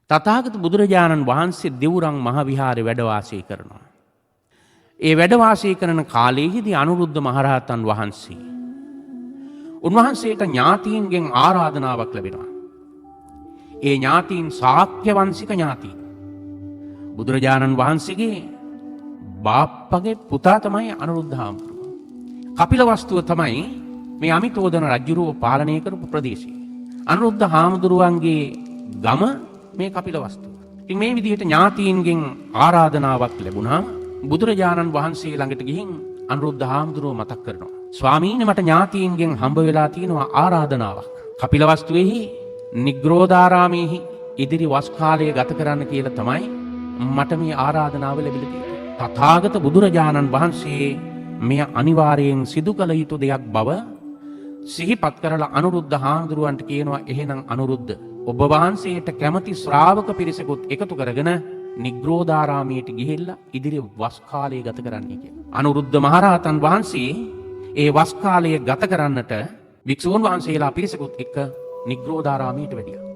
තථාගත බුදුරජාණන් වහන්සේ දෙවුරන් මහවිහාරේ වැඩ වාසය කරනවා. ඒ වැඩ වාසය කරන කාලයේදී අනුරුද්ධ මහරහතන් වහන්සේ උන්වහන්සේට ඥාතීන්ගෙන් ආරාධනාවක් ලැබෙනවා. ඒ ඥාතීන් ශාක්‍ය වංශික ඥාතීන්. බුදුරජාණන් වහන්සේගේ බාප්පගේ පුතා තමයි අනුරුද්ධ හාමුදුරුවෝ. කපිලවස්තුව තමයි මේ අමිතෝදන රජුරුව පාලනය කරපු ප්‍රදේශය. අනුරුද්ධ හාමුදුරුවන්ගේ ගම මේ කපිලවස්තුව. ඉතින් මේ විදිහට ඥාතීන්ගෙන් ආරාධනාවක් ලැබුණාම බුදුරජාණන් වහන්සේ ළඟට ගිහින් අනුරුද්ධ හාමුදුරුව මතක් කරනවා. ස්වාමීනි මට ඥාතීන්ගෙන් හම්බ වෙලා තියෙනවා ආරාධනාවක්. කපිලවස්තුවේහි නිග්‍රෝධාරාමේහි ඉදිරි වස් කාලය ගත කරන්න කියලා තමයි මට මේ ආරාධනාව ලැබිලා තියෙන්නේ. තථාගත බුදුරජාණන් වහන්සේ මෙය අනිවාර්යයෙන් සිදු කළ යුතු දෙයක් බව සිහිපත් කරලා අනුරුද්ධ හාමුදුරුවන්ට කියනවා එහෙනම් අනුරුද්ධ ඔබ වහන්සේට කැමති ශ්‍රාවක පිරිසකුත් එකතු කරගෙන නිග්‍රෝධාරාමයට ගිහිල්ලා ඉදිරි වස් කාලය ගත කරන්න කියලා. අනුරුද්ධ මහරහතන් වහන්සේ ඒ වස් කාලය ගත කරන්නට වික්ෂූන් වහන්සේලා පිරිසකුත් එක්ක නිග්‍රෝධාරාමයට වැඩියා.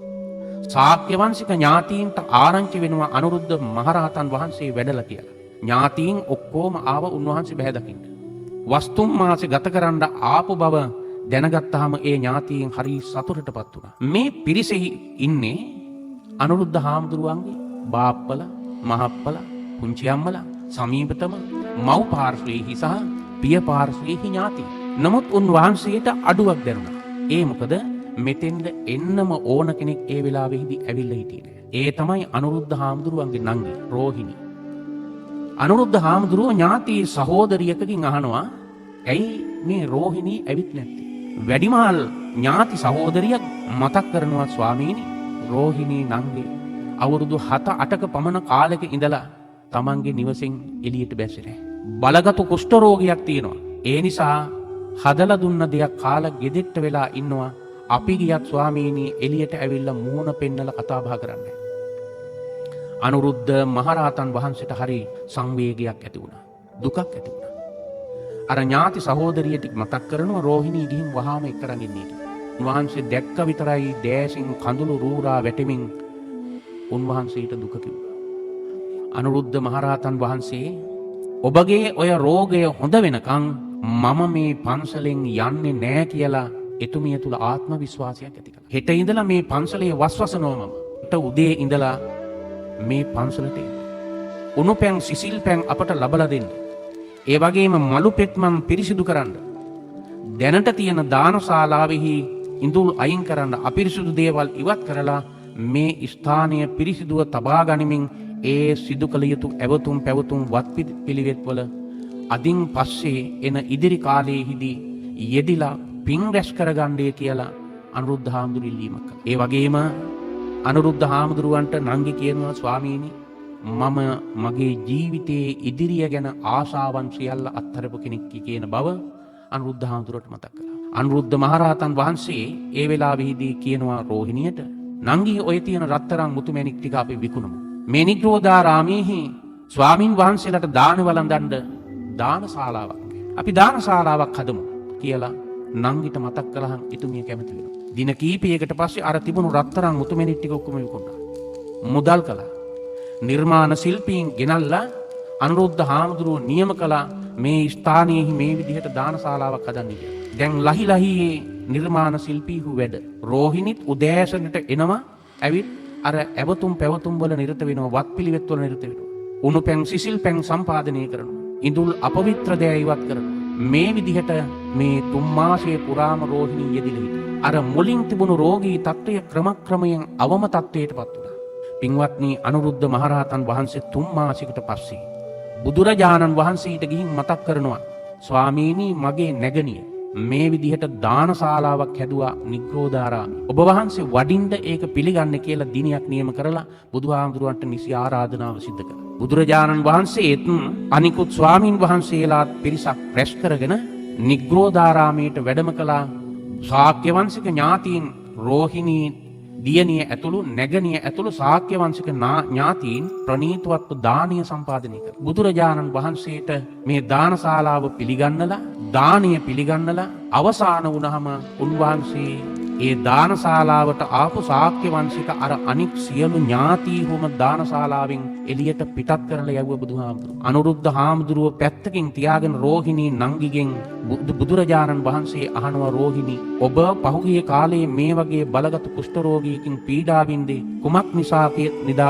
ශාක්‍ය වංශික ඥාතීන්ට ආරංචි වෙනවා අනුරුද්ධ මහරහතන් වහන්සේ වැඩලා කියලා. ඥාතීන් ඔක්කොම ආව උන්වහන්සේ බහැ දකින්න. වස්තුම් මාසෙ ගත කරන්න ආපු බව දැනගත්තාම ඒ ඥාතීන් හරි සතුටටපත් වුණා. මේ පිරිසෙහි ඉන්නේ අනුරුද්ධ හාමුදුරුවන්ගේ බාප්පල, මහප්පල, පුංචි අම්මලා, සමීපතම මව් පාර්ශ්වයේහි සහ පිය පාර්ශ්වයේහි ඥාතීන්. නමුත් උන්වහන්සේට අඩුවක් දැනුණා. ඒ මොකද මෙතෙන්ද එන්නම ඕන කෙනෙක් ඒ වෙලාවෙහිදී ඇවිල්ලා හිටියේ නෑ. ඒ තමයි අනුරුද්ධ හාමුදුරුවන්ගේ නංගි රෝහිණී. අනුරුද්ධ හාමුදුරුව ඥාති සහෝදරියකකින් අහනවා ඇයි මේ රෝහිණී ඇවිත් නැත්තේ? වැඩිමහල් ඥාති සහෝදරියක් මතක් කරනවා ස්වාමීනි රෝහිණී නංගි අවුරුදු 7-8ක පමණ කාලෙක ඉඳලා තමන්ගේ නිවසෙන් එළියට බැස්සේ නැහැ. බලගත් කුෂ්ඨ රෝගයක් තියෙනවා. ඒ නිසා හදලා දුන්න දෙයක් කාලා ගෙදෙට්ට වෙලා ඉන්නවා. අපි ගියත් ස්වාමීනි එළියට ඇවිල්ලා මූණ පෙන්නලා කතා බහ කරන්නේ. අනුරුද්ධ මහරහතන් වහන්සේට හරි සංවේගයක් ඇති වුණා. දුකක් ඇති වුණා. අර ඥාති සහෝදරියට මතක් කරනවා රෝහිණී ගිහින් වහාම එක්කරන් ඉන්නේ. උන්වහන්සේ දැක්ක විතරයි දෑසින් කඳුළු රූරා වැටෙමින් උන්වහන්සේට දුක කිව්වා. අනුරුද්ධ මහරහතන් වහන්සේ ඔබගේ ඔය රෝගය හොඳ වෙනකන් මම මේ පන්සලෙන් යන්නේ නෑ කියලා එතුමිය තුල ආත්ම විශ්වාසයක් ඇති කළා. හෙට ඉඳලා මේ පන්සලේ වස්වසනවා මම. හෙට උදේ ඉඳලා මේ පන්සලට උණු පැන් සිසිල් පැන් අපට ලබලා දෙන්න. ඒ වගේම මලු පෙත්මන් පිරිසිදු කරන්න. දැනට තියෙන දානශාලාවෙහි ඉඳුල් අයින් කරන්න අපිරිසිදු දේවල් ඉවත් කරලා මේ ස්ථානය පිරිසිදුව තබා ගනිමින් ඒ සිදු කළ යුතු ඇවතුම් පැවතුම් වත් පිළිවෙත්වල අදින් පස්සේ එන ඉදිරි කාලයේදී යෙදිලා පින් රැස් කරගන්නේ කියලා අනුරුද්ධ හාමුදුරුවෝ ඉල්ලීමක් කළා. ඒ වගේම අනුරුද්ධ හාමුදුරුවන්ට නංගි කියනවා ස්වාමීනි මම මගේ ජීවිතයේ ඉදිරිය ගැන ආශාවන් සියල්ල අත්හැරපු කෙනෙක් කියන බව අනුරුද්ධ හාමුදුරුවන්ට මතක් කළා. අනුරුද්ධ මහරහතන් වහන්සේ ඒ වෙලාවෙහිදී කියනවා රෝහිණියට නංගි ඔය තියෙන රත්තරන් මුතුමැණික් ටික අපි විකුණමු. මේ නිග්‍රෝධාරාමයේහි ස්වාමින් වහන්සේලාට දාන වළඳන්න දානශාලාවක්. අපි දානශාලාවක් හදමු කියලා නංගිට මතක් කළහන් එතුමිය කැමති වෙනවා. දින කීපයකට පස්සේ අර තිබුණු රත්තරන් මුතුමැණික් ටික ඔක්කොම විකුණා. මුදල් කළා. නිර්මාණ ශිල්පීන් ගෙනල්ලා අනුරුද්ධ හාමුදුරුවෝ නියම කළා මේ ස්ථානයේ මේ විදිහට දානශාලාවක් හදන්න කියලා. දැන් ලහි ලහියේ නිර්මාණ ශිල්පීහු වැඩ. රෝහිණිත් උදෑසනට එනවා. ඇවිත් අර ඇවතුම් පැවතුම් වල නිරත වෙනවා. වත් පිළිවෙත් වල නිරත වෙනවා. උණු පැන් සිසිල් පැන් සම්පාදනය කරනවා. ඉඳුල් අපවිත්‍ර දෑ ඉවත් කරනවා. මේ විදිහට මේ 3 මාසයේ පුරාම රෝහිණී යෙදිලා හිටියා. අර මුලින් තිබුණු රෝගී තත්ත්වය ක්‍රමක්‍රමයෙන් අවම තත්ත්වයටපත් වුණා. පින්වත්නි අනුරුද්ධ මහරහතන් වහන්සේ 3 මාසයකට පස්සේ බුදුරජාණන් වහන්සේට ගිහින් මතක් කරනවා ස්වාමීනි මගේ නැගණිය මේ විදිහට දානශාලාවක් හැදුවා නිග්‍රෝධාරාමේ. ඔබ වහන්සේ වඩින්න ඒක පිළිගන්නේ කියලා දිනයක් නියම කරලා බුදුහාමුදුරුවන්ට නිසි ආරාධනාව සිදු කළා. බුදුරජාණන් වහන්සේත් අනිකුත් ස්වාමින් වහන්සේලාත් පිරිසක් රැස් කරගෙන නිග්‍රෝධාරාමයට වැඩම කළා. ශාක්‍ය වංශික ඥාතීන් රෝහිණී දියණිය ඇතුළු නැගණිය ඇතුළු ශාක්‍ය වංශික ඥාතීන් ප්‍රණීතවත් දානීය සම්පාදනය කළා. බුදුරජාණන් වහන්සේට මේ දානශාලාව පිළිගන්නලා දානීය පිළිගන්නලා අවසාන වුණාම උන්වහන්සේ ඒ දානශාලාවට ආපු ශාක්‍ය වංශික අර අනික් සියලු ඥාතීහුම දානශාලාවෙන් එළියට පිටත් කරලා යවුව බුදුහාමුදුරුවෝ. අනුරුද්ධ හාමුදුරුවෝ පැත්තකින් තියාගෙන රෝහිණී නංගිගෙන් බුදුරජාණන් වහන්සේ අහනවා, රෝහිණී ඔබ පහුගිය කාලේ මේ වගේ බලගත් කුෂ්ඨ රෝගීකින් පීඩා වින්දේ කුමක්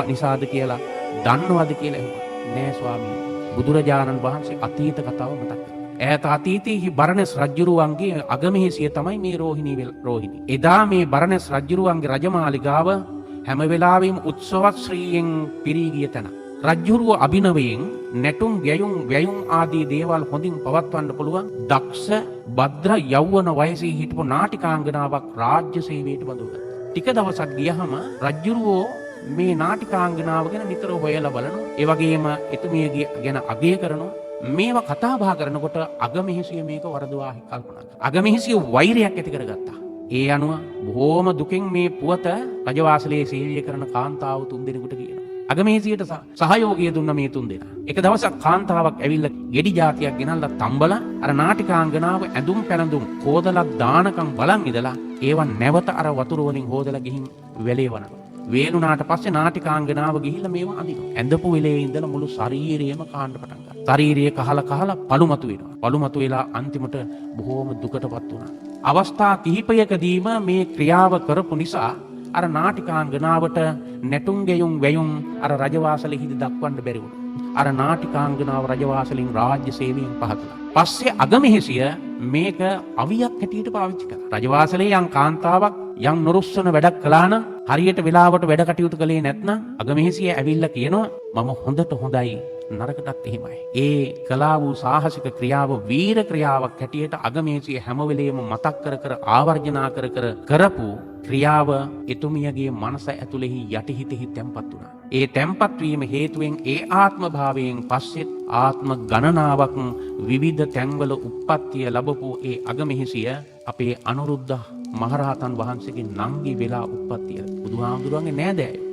නිසාද කියලා දන්නවද කියලා ඇහුවා. නෑ ස්වාමී. බුදුරජාණන් වහන්සේ අතීත කතාව මතක් කරා. ඈත අතීතයේ බරණැස් රජුරුවන්ගේ අගමෙහිසිය තමයි මේ රෝහිණී. එදා මේ බරණැස් රජුරුවන්ගේ රජමාලිගාව හැම වෙලාවෙම උත්සවශ්‍රීයෙන් පිරී ගිය තැන. රජුරුව අභිනවයෙන් නැටුම් වැයුම් ආදී දේවල් හොඳින් පවත්වන්න පුළුවන් දක්ෂ භද්‍ර යෞවන වයසේ හිටපු නාටිකාංගනාවක් රාජ්‍ය සේවයට බඳුගත්තා. ටික දවසක් ගියහම රජුරුවෝ මේ නාටිකාංගනාව ගැන නිතර හොයලා බලනවා. ඒ වගේම එතුමියගේ ගැන අගය කරනවා. මේවා කතා බහ කරනකොට අගමෙහිසිය මේක වරදවා කල්පනා කරා. අගමෙහිසිය වෛරයක් ඇති කරගත්තා. ඒ අනුව බොහෝම දුකින් මේ පුවත රජවාසලේ සේවය කරන කාන්තාව 3 දෙනෙකුට කියනවා. අගමෙහිසියට සහයෝගය දුන්න මේ 3 දෙනා. එක දවසක් කාන්තාවක් ඇවිල්ලා ගෙඩි జాතියක් ගෙනල්ලා තම්බලා අර නාටිකාංගනාව ඇඳුම් පැළඳුම් හොදලා දානකම් බලන් ඉඳලා ඒවා නැවත අර වතුර වලින් හොදලා ගිහින් වැලේ වනවා. වේලුණාට පස්සේ නාටිකාංගනාව ගිහිල්ලා මේවා අඳිනවා. ඇඳපු වෙලේ ඉඳලා මුළු ශරීරයම කාණ්ඩ පටන් ගන්නවා. ශරීරය කහලා පළුමතු වෙනවා. පළුමතු වෙලා අන්තිමට බොහෝම දුකටපත් වුණා. අවස්ථා කිහිපයකදීම මේ ක්‍රියාව කරපු නිසා අර නාටිකාංගනාවට නැටුම් වැයුම් අර රජවාසලෙහිදී දක්වන්න බැරි වුණා. අර නාටිකාංගනාව රජවාසලින් රාජ්‍ය සේවයෙන් පහ කළා. පස්සේ අගමෙහිසිය මේක අවියක් හැටියට පාවිච්චි කළා. රජවාසලේ යම් කාන්තාවක් යම් නොරුස්සන වැඩක් කළා නම් හරියට වෙලාවට වැඩ කටයුතු කළේ නැත්නම් අගමෙහිසිය ඇවිල්ලා කියනවා මම හොඳට හොඳයි නරකටත් එහෙමයි. ඒ කලා වූ සාහසික ක්‍රියාව වීර ක්‍රියාවක් හැටියට අගමෙහිසිය හැම වෙලේම මතක් කර ආවර්ජනා කරපු ක්‍රියාව එතුමියගේ මනස ඇතුළෙහි යටිහිතෙහි තැන්පත් වුණා. ඒ තැන්පත් වීම හේතුවෙන් ඒ ආත්ම භාවයෙන් පස්සෙත් ආත්ම ගණනාවක් විවිධ තැන්වල උප්පත්තිය ලැබපු ඒ අගමෙහිසිය අපේ අනුරුද්ධ මහරහතන් වහන්සේගේ නංගි වෙලා උප්පත්තිය බුදුහාමුදුරුවන්ගේ නෑදෑයෝ.